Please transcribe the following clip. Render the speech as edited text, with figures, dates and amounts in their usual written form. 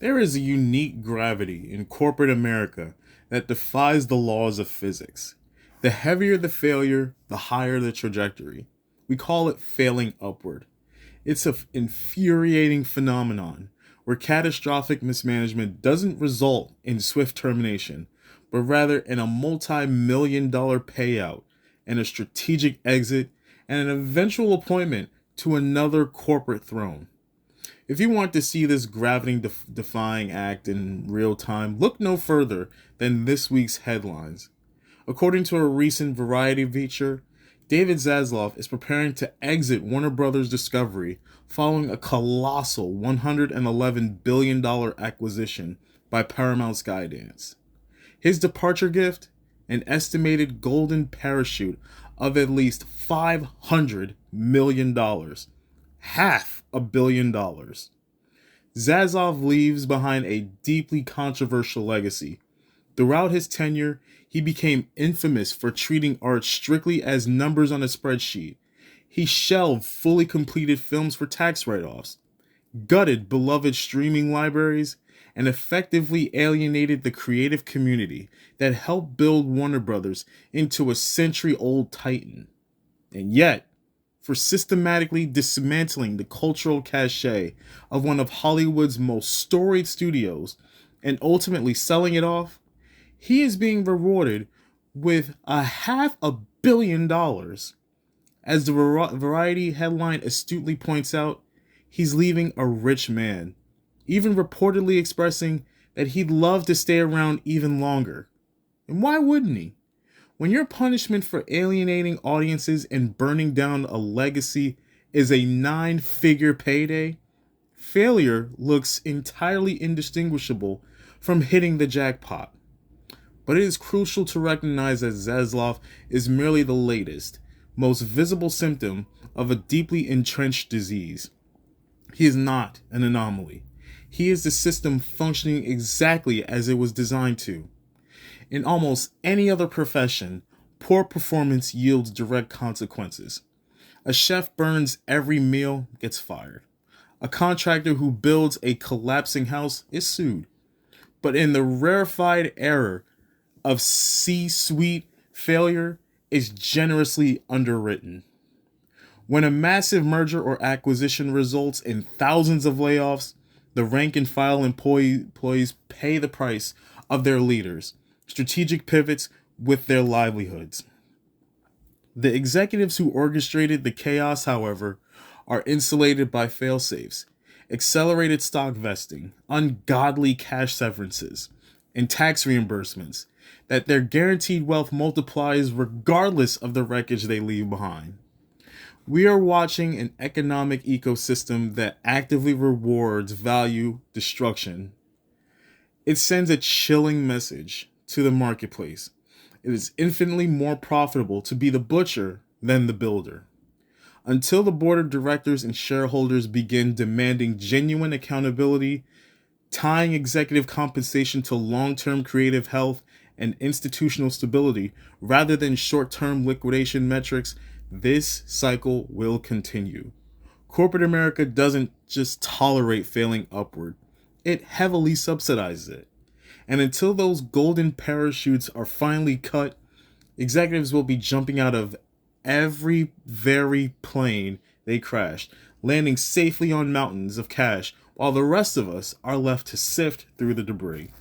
There is a unique gravity in corporate America that defies the laws of physics. The heavier the failure, the higher the trajectory. We call it failing upward. It's an infuriating phenomenon where catastrophic mismanagement doesn't result in swift termination, but rather in a multi-million-dollar payout and a strategic exit and an eventual appointment to another corporate throne. If you want to see this gravity defying act in real time, look no further than this week's headlines. According to a recent Variety feature, David Zaslav is preparing to exit Warner Brothers Discovery following a colossal $111 billion acquisition by Paramount Skydance. His departure gift? An estimated golden parachute of at least $500 million, $500 million. Zaslav leaves behind a deeply controversial legacy. Throughout his tenure, he became infamous for treating art strictly as numbers on a spreadsheet. He shelved fully completed films for tax write-offs, gutted beloved streaming libraries, and effectively alienated the creative community that helped build Warner Brothers into a century-old titan. And yet, for systematically dismantling the cultural cachet of one of Hollywood's most storied studios and ultimately selling it off, he is being rewarded with $500 million. As the Variety headline astutely points out, he's leaving a rich man, even reportedly expressing that he'd love to stay around even longer. And why wouldn't he? When your punishment for alienating audiences and burning down a legacy is a nine-figure payday, failure looks entirely indistinguishable from hitting the jackpot. But it is crucial to recognize that Zaslav is merely the latest, most visible symptom of a deeply entrenched disease. He is not an anomaly. He is the system functioning exactly as it was designed to. In almost any other profession, poor performance yields direct consequences. A chef burns every meal gets fired. A contractor who builds a collapsing house is sued. But in the rarefied era of C-suite failure, is generously underwritten. When a massive merger or acquisition results in thousands of layoffs, the rank and file employees pay the price of their leaders' strategic pivots with their livelihoods. The executives who orchestrated the chaos, however, are insulated by fail-safes, accelerated stock vesting, ungodly cash severances, and tax reimbursements that their guaranteed wealth multiplies regardless of the wreckage they leave behind. We are watching an economic ecosystem that actively rewards value destruction. It sends a chilling message to the marketplace. It is infinitely more profitable to be the butcher than the builder. Until the board of directors and shareholders begin demanding genuine accountability, tying executive compensation to long-term creative health and institutional stability rather than short-term liquidation metrics, this cycle will continue. Corporate America doesn't just tolerate failing upward, it heavily subsidizes it. And until those golden parachutes are finally cut, executives will be jumping out of every very plane they crashed, landing safely on mountains of cash, while the rest of us are left to sift through the debris.